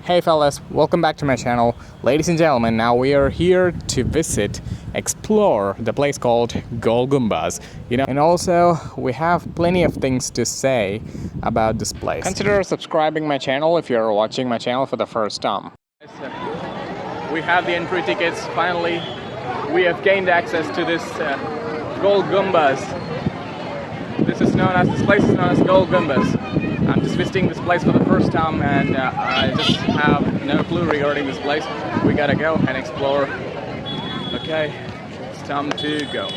Hey fellas, welcome back to my channel. Ladies and gentlemen, now we are here to explore the place called Gol Gumbaz. And also we have plenty of things to say about this place. Consider subscribing my channel if you're watching my channel for the first time. We have the entry tickets. Finally, we have gained access to this Gol Gumbaz. This place is known as Gol Gumbaz. I'm just visiting this place for the first time and I just have no clue regarding this place. We gotta go and explore. Okay, it's time to go.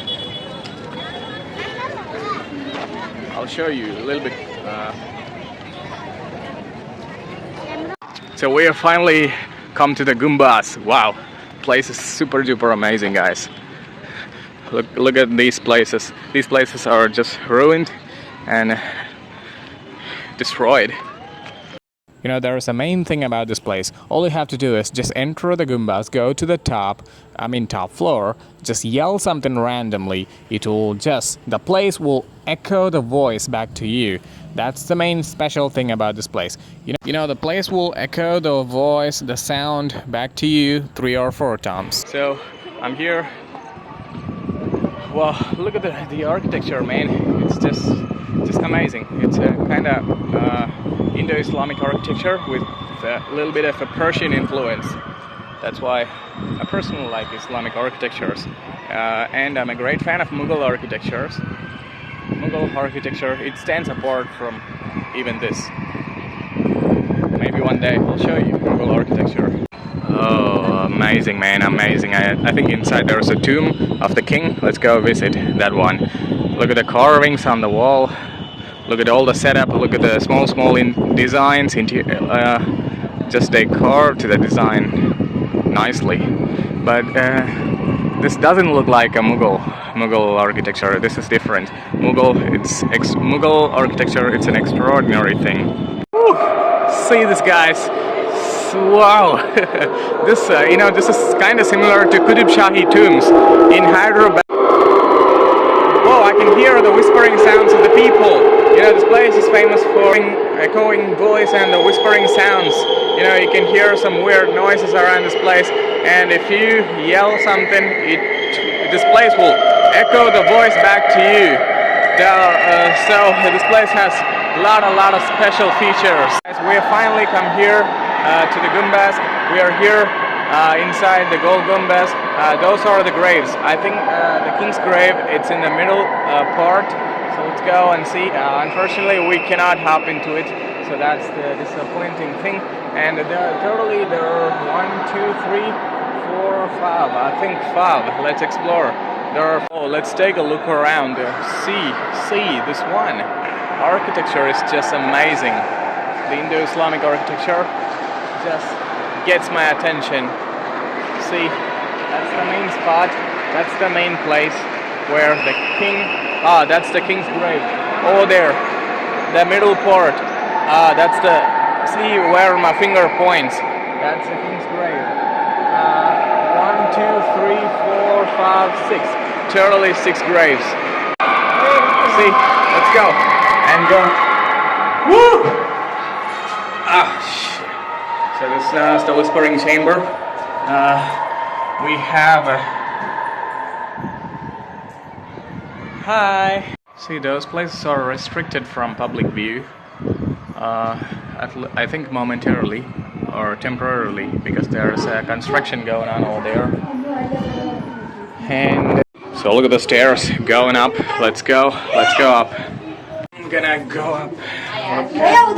I'll show you a little bit. So we have finally come to the Gumbaz. Wow, place is super duper amazing, guys. Look at these places. These places are just ruined and destroyed. There is a main thing about this place. All you have to do is just enter the Gumbaz, go to the top floor, just yell something randomly. The place will echo the voice back to you. That's the main special thing about this place. The place will echo the voice, the sound back to you 3 or 4 times. So I'm here. Well, look at the architecture, man. It's just amazing. It's a kind of Indo-Islamic architecture with a little bit of a Persian influence. That's why I personally like Islamic architectures. And I'm a great fan of Mughal architectures. Mughal architecture, it stands apart from even this. Maybe one day I'll show you Mughal architecture. Oh, amazing, man, amazing. I think inside there's a tomb of the king. Let's go visit that one. Look at the carvings on the wall. Look at all the setup. Look at the small designs. Just they carved the design nicely. But this doesn't look like a Mughal architecture. This is different. Mughal architecture. It's an extraordinary thing. Woo! See this, guys. Wow, this is kind of similar to Shahi tombs in Hyderabad. Whoa, I can hear the whispering sounds of the people. This place is famous for echoing voice and the whispering sounds. You can hear some weird noises around this place, and if you yell something, this place will echo the voice back to you. So this place has a lot of special features. We have finally come here to the Gumbaz. We are here inside the Gol Gumbaz. Those are the graves. I think the king's grave, it's in the middle part. So let's go and see. Unfortunately, we cannot hop into it. So that's the disappointing thing. And totally there are 1, 2, 3, 4, 5. I think 5. Let's explore. Let's take a look around. See this one. Architecture is just amazing. The Indo-Islamic architecture just gets my attention. See, that's the main spot. That's the main place where the king. That's the king's grave. Over there, the middle part. That's the. See where my finger points. That's the king's grave. 1, 2, 3, 4, 5, 6. Totally 6 graves. See, let's go and go. Woo! So this is the whispering chamber. We have hi. See, those places are restricted from public view. I think momentarily or temporarily, because there's construction going on over there. And so look at the stairs going up. Let's go up. I'm gonna go up. Okay. Oh,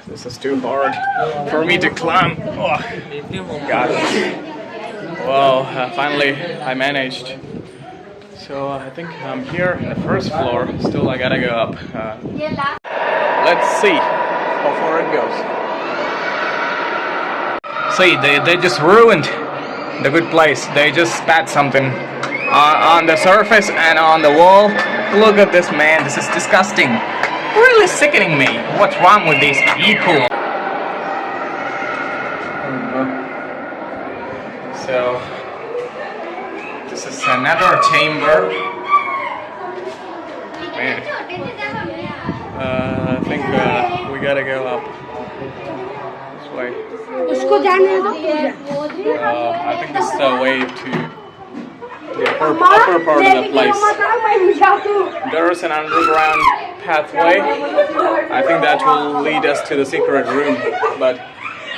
this is too hard for me to climb. Oh, got it. Well, finally I managed. So I think I'm here in the first floor. Still, I gotta go up. Let's see how far it goes. See, they just ruined the good place. They just spat something on the surface and on the wall. Look at this, man. This is disgusting. Really sickening me. What's wrong with these people? So this is another chamber. Man. I think gotta go up this way. I think this is the way to the upper part of the place. There is an underground pathway. I think that will lead us to the secret room, but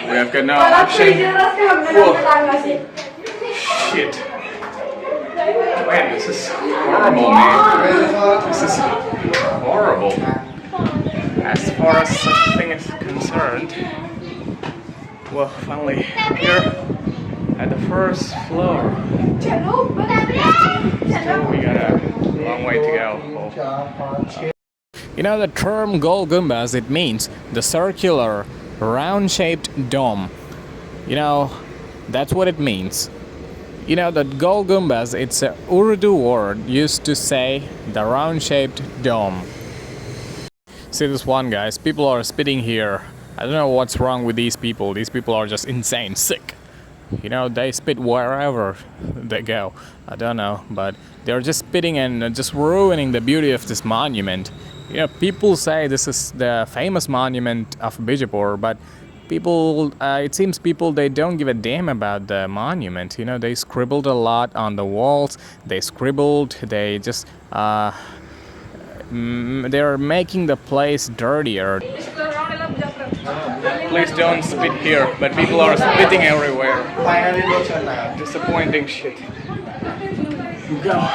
we have got no option. Whoa. Shit. Man, this is horrible, man. This is horrible. As far as such thing is concerned. Well, finally here at the first floor. Still, we got a long way to go. You know the term Gol Gumbaz, it means the circular, round-shaped dome. You know, that's what it means. You know that Gol Gumbaz, it's a Urdu word used to say the round-shaped dome. See this one, guys, people are spitting here. I don't know what's wrong with these people. These people are just insane, sick. You know, they spit wherever they go. I don't know, but they're just spitting and just ruining the beauty of this monument. You know, people say this is the famous monument of Bijapur, but people, it seems people, they don't give a damn about the monument. You know, they scribbled a lot on the walls. They scribbled, they just, they're making the place dirtier. Please don't spit here, but people are spitting everywhere. Disappointing shit. Go.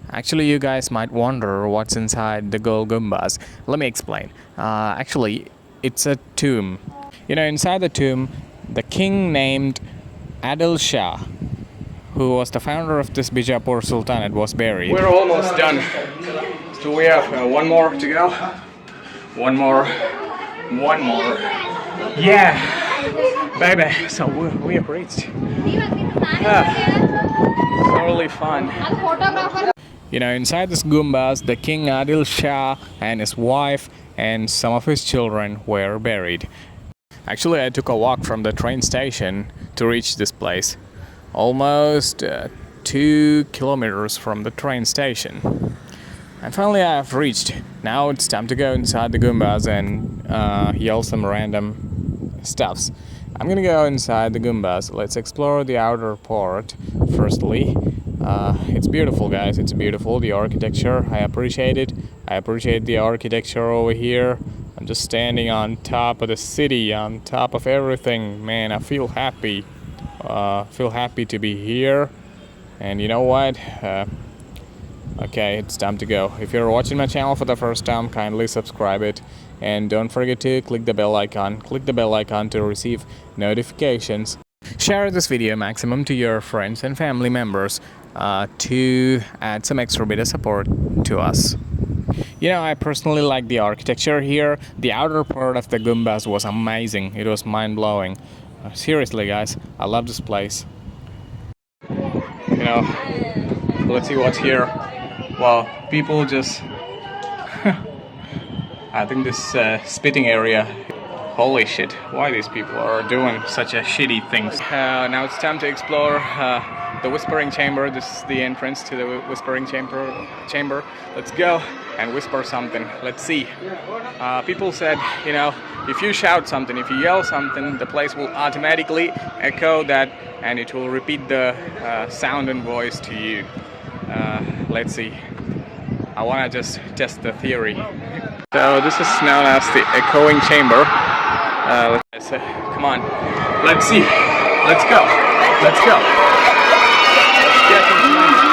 Actually, you guys might wonder what's inside the Gol Gumbaz. Let me explain. Actually, it's a tomb. You know, inside the tomb, the king named Adil Shah, who was the founder of this Bijapur sultanate, was buried. We're almost done. So we have one more to go. One more. Yeah, baby. So we have reached. Totally fun. You know, inside this Gumbaz, the king Adil Shah and his wife and some of his children were buried. Actually, I took a walk from the train station to reach this place. Almost 2 kilometers from the train station. And finally I have reached. Now it's time to go inside the Gumbaz and yell some random stuffs. I'm gonna go inside the Gumbaz. Let's explore the outer part firstly. It's beautiful, guys. It's beautiful. The architecture, I appreciate it. I appreciate the architecture over here. I'm just standing on top of the city, on top of everything. Man, I feel happy. Feel happy to be here. And you know what? Okay, it's time to go. If you're watching my channel for the first time, kindly subscribe it. And don't forget to click the bell icon. Click the bell icon to receive notifications. Share this video maximum to your friends and family members to add some extra bit of support to us. You know, I personally like the architecture here. The outer part of the Gumbaz was amazing. It was mind-blowing. Seriously, guys, I love this place. You know, let's see what's here. Well, people just... I think this spitting area... Holy shit, why these people are doing such a shitty things. Now it's time to explore the Whispering Chamber. This is the entrance to the Whispering Chamber. Let's go and whisper something. Let's see. People said, you know, if you shout something, if you yell something, the place will automatically echo that and it will repeat the sound and voice to you. Let's see. I want to just test the theory. So this is known as the echoing chamber. Come on, let's see. Let's go. Let's go. Let's get inside.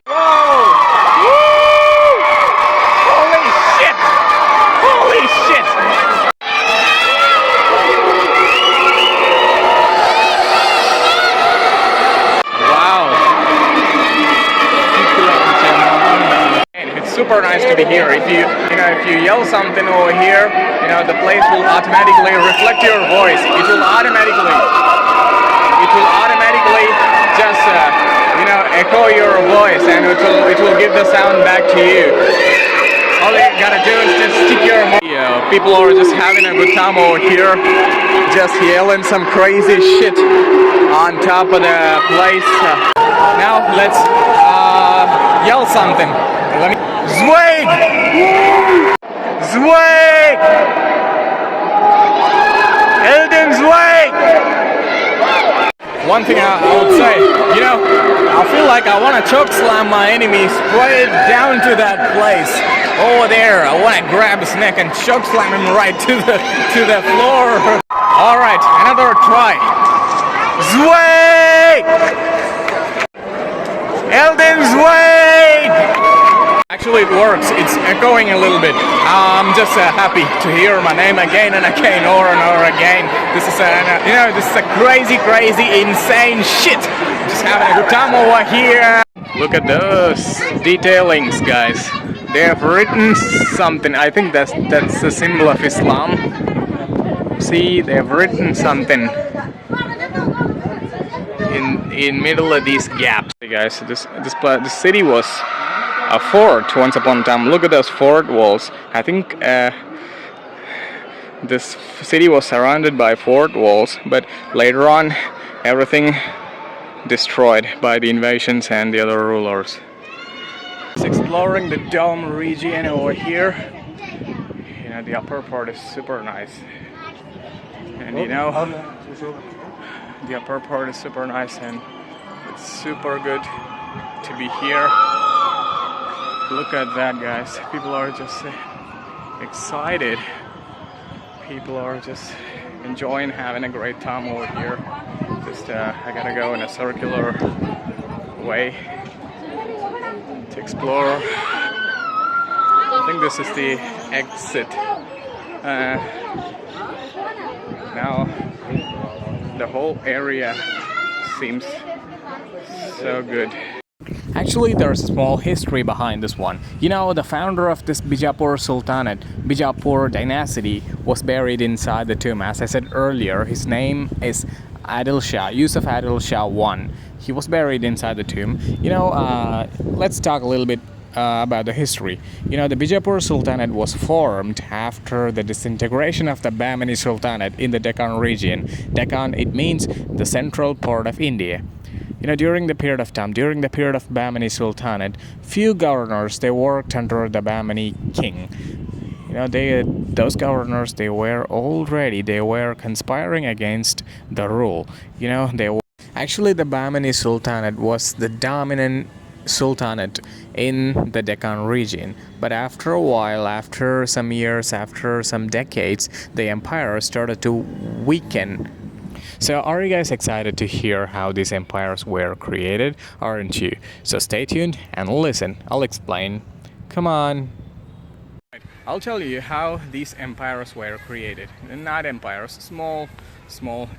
Whoa! Woo! Holy shit! Holy shit! Super nice to be here. If you yell something over here, you know, the place will automatically reflect your voice. It will automatically just echo your voice, and it will give the sound back to you. All you gotta do is just stick your people are just having a good time over here, just yelling some crazy shit on top of the place. Now let's yell something. Let me. Zweig! Zweig! Elden Zweig! One thing I would say, you know, I feel like I want to choke slam my enemy straight down to that place over there. I want to grab his neck and choke slam him right to the floor. All right, another try. Zweig! Elden Zweig! Actually, it works. It's echoing a little bit. I'm just happy to hear my name again and again, over and over again. This is this is a crazy, insane shit. Just having a good time over here. Look at those detailings, guys. They have written something. I think that's a symbol of Islam. See, they have written something in middle of these gaps. Hey guys, this city was a fort once upon a time. Look at those fort walls. I think this city was surrounded by fort walls, but later on everything destroyed by the invasions and the other rulers. Just exploring the dome region over here. You know, the upper part is super nice, and you know, the upper part is super nice, and it's super good to be here. Look at that, guys. People are just excited. People are just enjoying having a great time over here. Just I gotta go in a circular way to explore. I think this is the exit. Now the whole area seems so good. Actually, there's a small history behind this one. You know, the founder of this Bijapur sultanate, Bijapur dynasty, was buried inside the tomb. As I said earlier, his name is Adil Shah, Yusuf Adil Shah I. He was buried inside the tomb. You know, let's talk a little bit about the history. You know, the Bijapur sultanate was formed after the disintegration of the Bahmani sultanate in the Deccan region. Deccan, it means the central part of India. You know, during the period of Bahmani Sultanate, few governors, they worked under the Bahmani king. You know, those governors, they were conspiring against the rule. You know, actually the Bahmani Sultanate was the dominant sultanate in the Deccan region. But after a while, after some years, after some decades, the empire started to weaken. So are you guys excited to hear how these empires were created, aren't you? So stay tuned and listen. I'll explain. Come on. I'll tell you how these empires were created. Not empires, small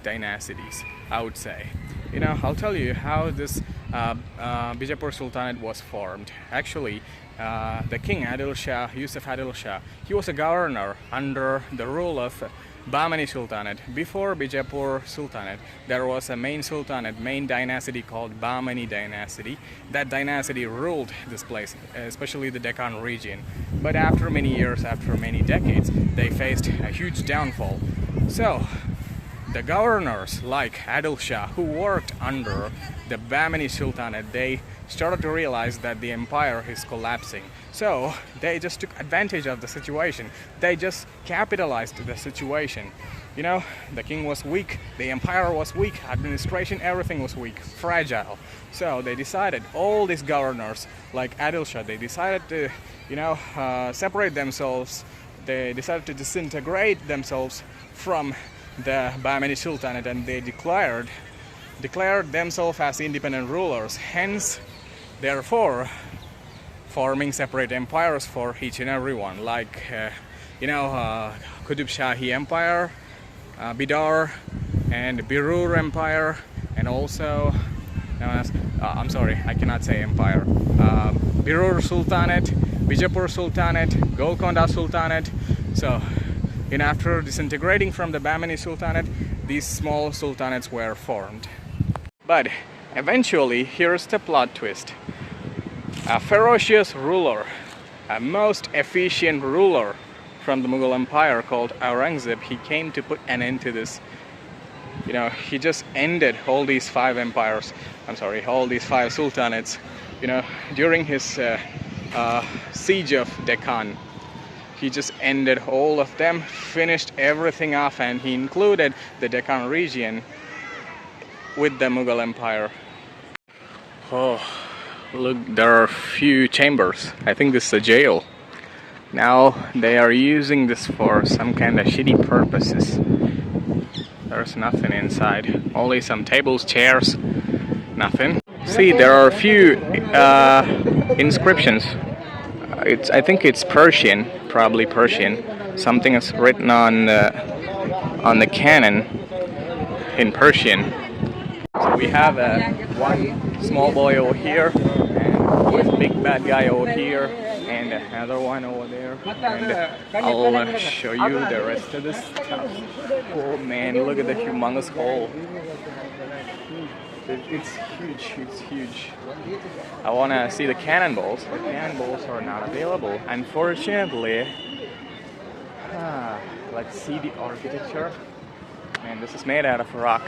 dynasties, I would say. You know, I'll tell you how this Bijapur Sultanate was formed. Actually, the king Adil Shah, Yusuf Adil Shah, he was a governor under the rule of Bahmani Sultanate. Before Bijapur Sultanate, there was a main sultanate, main dynasty called Bahmani dynasty. That dynasty ruled this place, especially the Deccan region. But after many years, after many decades, they faced a huge downfall. So, the governors like Adil Shah, who worked under the Bahmani Sultanate, they started to realize that the empire is collapsing. So they just took advantage of the situation. They just capitalized the situation. You know, the king was weak, the empire was weak, administration, everything was weak, fragile. So they decided, all these governors like Adil Shah, they decided to, separate themselves. They decided to disintegrate themselves from the Bahmani Sultanate, and they declared themselves as independent rulers. Hence, therefore, forming separate empires for each and every one, like Qutb Shahi Empire, Bidar and Birur Empire, and also known as I'm sorry, I cannot say empire. Birur Sultanate, Bijapur Sultanate, Golconda Sultanate. So, after disintegrating from the Bahmani Sultanate, these small sultanates were formed. But eventually, here's the plot twist. A ferocious ruler, a most efficient ruler from the Mughal Empire called Aurangzeb, he came to put an end to this. He just ended all these five sultanates you know, during his siege of Deccan, he just ended all of them, finished everything off, and he included the Deccan region with the Mughal Empire. Oh, look, there are a few chambers. I think this is a jail. Now they are using this for some kind of shitty purposes. There's nothing inside, only some tables, chairs, nothing. See, there are a few inscriptions. I think it's Persian, probably Persian. Something is written on the cannon in Persian. So we have one small boy over here, and one big bad guy over here, and another one over there. And I'll show you the rest of this stuff. Oh man, look at the humongous hole. It's huge, it's huge. I want to see the cannonballs. The cannonballs are not available, unfortunately. Let's see the architecture. Man, this is made out of rock.